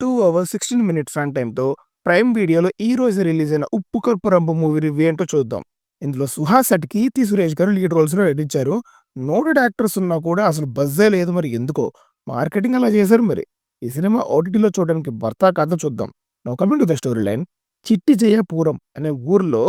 2 hours 16 minutes run టైమ్‌తో prime వీడియోలో ఈ రోజు రిలీజ్ అయిన 'ఉప్పు కప్పు రంబు' మూవీ రివ్యూ ఏంటో చూద్దాం. ఇందులో 'సుహాస్' అండ్ 'కీర్తి సురేష్' గారు లీడ్ రోల్స్‌లో నటించారు. నోటెడ్ యాక్టర్స్ ఉన్నా కూడా అసలు బజ్జే లేదు మరి ఎందుకో. మార్కెటింగ్ అలా చేశారు మరి. ఈ సినిమా ఓటీటీలో చూడడానికి భర్తా కథ చూద్దాం. Now coming to the story line. చిట్టి జయపురం అనే ఊర్లో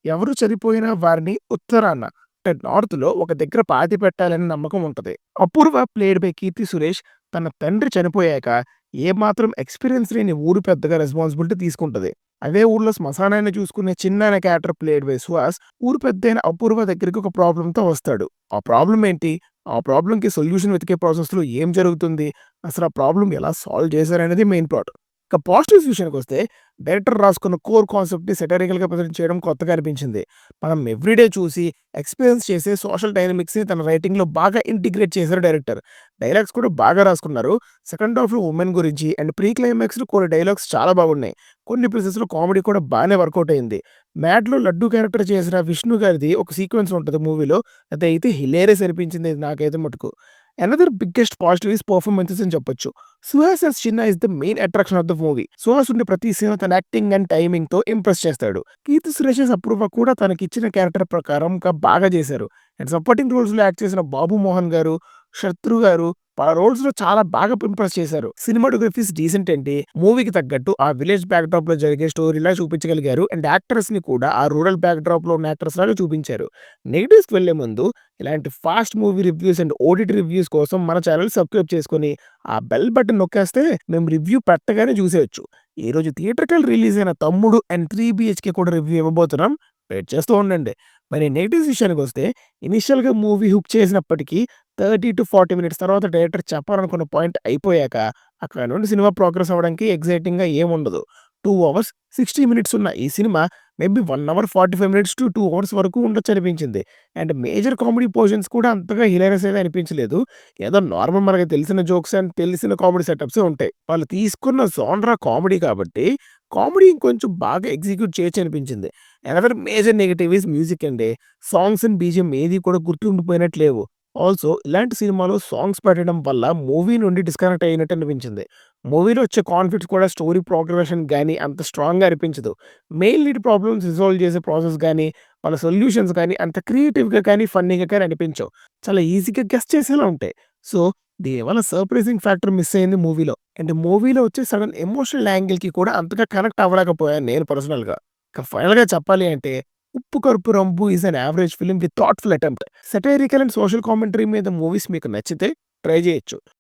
ఎవరు చనిపోయినా వారిని ఉత్తరాన అంటే నార్త్‌లో ఒక దగ్గర పాతిపెట్టాలని నమ్మకం ఉంటది. అపూర్వ ప్లేడ్ బై కీర్తి సురేష్ తన తండ్రి చనిపోయాక ఏమాత్రం ఎక్స్‌పీరియన్స్ లేని ఊరు పెద్దగా రెస్పాన్సిబిలిటీ తీసుకుంటది. అదే ఊర్లో శ్మశానాన్ని చూసుకునే చిన్న అనే క్యారెక్టర్ ప్లేడ్ బై సుహాస్ ఊరు పెద్దయిన అపూర్వ దగ్గరికి ఒక ప్రాబ్లమ్‌తో వస్తాడు. ఆ ప్రాబ్లమ్ ఏంటి? ఆ ప్రాబ్లమ్‌కి సొల్యూషన్ వెతికే ప్రాసెస్‌లో ఏం జరుగుతుంది? అసలు ఆ ప్రాబ్లమ్ ఎలా సాల్వ్ చేశారనేది మెయిన్ ప్లాట్. ఇక పాజిటివ్స్ విషయానికొస్తే డైరెక్టర్ రాసుకున్న కోర్ కాన్సెప్ట్‌ని సెటరికల్‌గా ప్రెజెంట్ చేయడం కొత్తగా అనిపించింది. మనం ఎవ్రీడే చూసి ఎక్స్‌పీరియన్స్ చేసే సోషల్ డైనమిక్స్‌ని తన రైటింగ్‌లో బాగా ఇంటిగ్రేట్ చేశారు డైరెక్టర్. డైలాగ్స్ కూడా బాగా రాసుకున్నారు. సెకండ్ హాఫ్‌లో వుమెన్ గురించి అండ్ ప్రీ క్లైమాక్స్‌లో కొన్ని డైలాగ్స్ చాలా బాగున్నాయి. కొన్ని ప్లేసెస్‌లో కామెడీ కూడా బానే వర్కౌట్ అయింది. 'మ్యాడ్‌లో లడ్డు క్యారెక్టర్ చేసిన విష్ణు గారిది ఒక సీక్వెన్స్ ఉంటది మూవీలో. అదైతే హిలేరియస్ అనిపించింది నాకైతే మటుకు. Another biggest positive is performances అని చెప్పొచ్చు. సుహాస్ యాస్ చిన్న is the main attraction of the movie. Suhas ఉండే ప్రతి సీన్ తన యాక్టింగ్ అండ్ టైమింగ్‌తో ఇంప్రెస్ చేస్తాడు. కీర్తి సురేష్ అపూర్వ కూడా తనకిచ్చిన క్యారెక్టర్ ప్రకారం ఇంకా బాగా చేశారు. అండ్ సపోర్టింగ్ రోల్స్‌లో యాక్ట్ చేసిన బాబు మోహన్ గారు, శత్రు గారు వాళ్ళ రోల్స్‌లో చాలా బాగా ఇంప్రెస్ చేశారు. సినిమాటోగ్రఫీస్ డీసెంట్ అండి. మూవీకి తగ్గట్టు ఆ విలేజ్ బ్యాక్‌డ్రాప్‌లో జరిగే స్టోరీలా చూపించగలిగారు. అండ్ యాక్టర్స్‌ని కూడా ఆ రూరల్ బ్యాక్‌డ్రాప్‌లో ఉన్న యాక్టర్స్ లాగా చూపించారు. నెగెటివ్స్‌కి వెళ్ళే ముందు ఇలాంటి fast movie reviews and OTT reviews కోసం మన ఛానెల్ సబ్స్క్రైబ్ చేసుకొని, ఆ బెల్ బటన్ నొక్కేస్తే మేము రివ్యూ పెట్టగానే చూసేయొచ్చు. ఈరోజు థియేట్రికల్ రిలీజ్ అయిన 'తమ్ముడు' అండ్ 3 బీహెచ్‌కే కూడా రివ్యూ ఇవ్వబోతున్నాం. వెయిట్ చేస్తూ ఉండండి. మరి నెగెటివ్స్ విషయానికొస్తే ఇనీషియల్‌గా మూవీ హుక్ చేసినప్పటికీ 30-40 మినిట్స్ తర్వాత డైరెక్టర్ చెప్పాలనుకున్న పాయింట్ అయిపోయాక, అక్కడ నుండి సినిమా ప్రోగ్రెస్ అవ్వడానికి ఎక్సైటింగ్‌గా ఏముండదు. 2 అవర్స్ 60 మినిట్స్ ఉన్న ఈ cinema maybe 1 hour 45 minutes to 2 hours వరకు ఉండొచ్చనిపించింది. అండ్ మేజర్ కామెడీ పోర్షన్స్ కూడా అంతగా హిలేరియస్ అయితే అనిపించలేదు. ఏదో నార్మల్ మనకు తెలిసిన జోక్స్ అండ్ తెలిసిన కామెడీ సెటప్సే ఉంటాయి. వాళ్ళు తీసుకున్న జోనరా కామెడీ కాబట్టి, కామెడీ ఇంకొంచెం బాగా ఎగ్జిక్యూట్ చేయొచ్చనిపించింది. Another major negative is music అండి. సాంగ్స్ అండ్ బీజీఎం ఏది కూడా గుర్తుండిపోయినట్టు లేవు. ఆల్సో ఇలాంటి సినిమాలో సాంగ్స్ పెట్టడం వల్ల మూవీ నుండి డిస్కనెక్ట్ అయినట్టు అనిపించింది. మూవీలో వచ్చే కాన్ఫ్లిక్ట్స్ కూడా స్టోరీ ప్రోగ్రెషన్ గాని అంత స్ట్రాంగ్‌గా అనిపించదు. మెయిన్ లీడ్ ప్రాబ్లమ్స్ రిసాల్వ్ చేసే ప్రాసెస్ గాని, వాళ్ళ సొల్యూషన్స్ గాని అంత క్రియేటివ్‌గా కానీ, ఫన్నీగా కానీ అనిపించవు. చాలా ఈజీగా గెస్ చేసేలా ఉంటాయి. సో, దీనివల్ల సర్ప్రైజింగ్ ఫ్యాక్టర్ మిస్ అయింది మూవీలో. అండ్ మూవీలో వచ్చే సడెన్ ఎమోషనల్ యాంగిల్‌కి కూడా అంతగా కనెక్ట్ అవ్వలేకపోయాను నేను పర్సనల్‌గా. ఇక ఫైనల్‌గా చెప్పాలి అంటే 'Uppu Kappurambu' is an average film with thoughtful attempt. Satirical and social commentary మీద మూవీస్ మీకు నచ్చితే ట్రై చేయొచ్చు.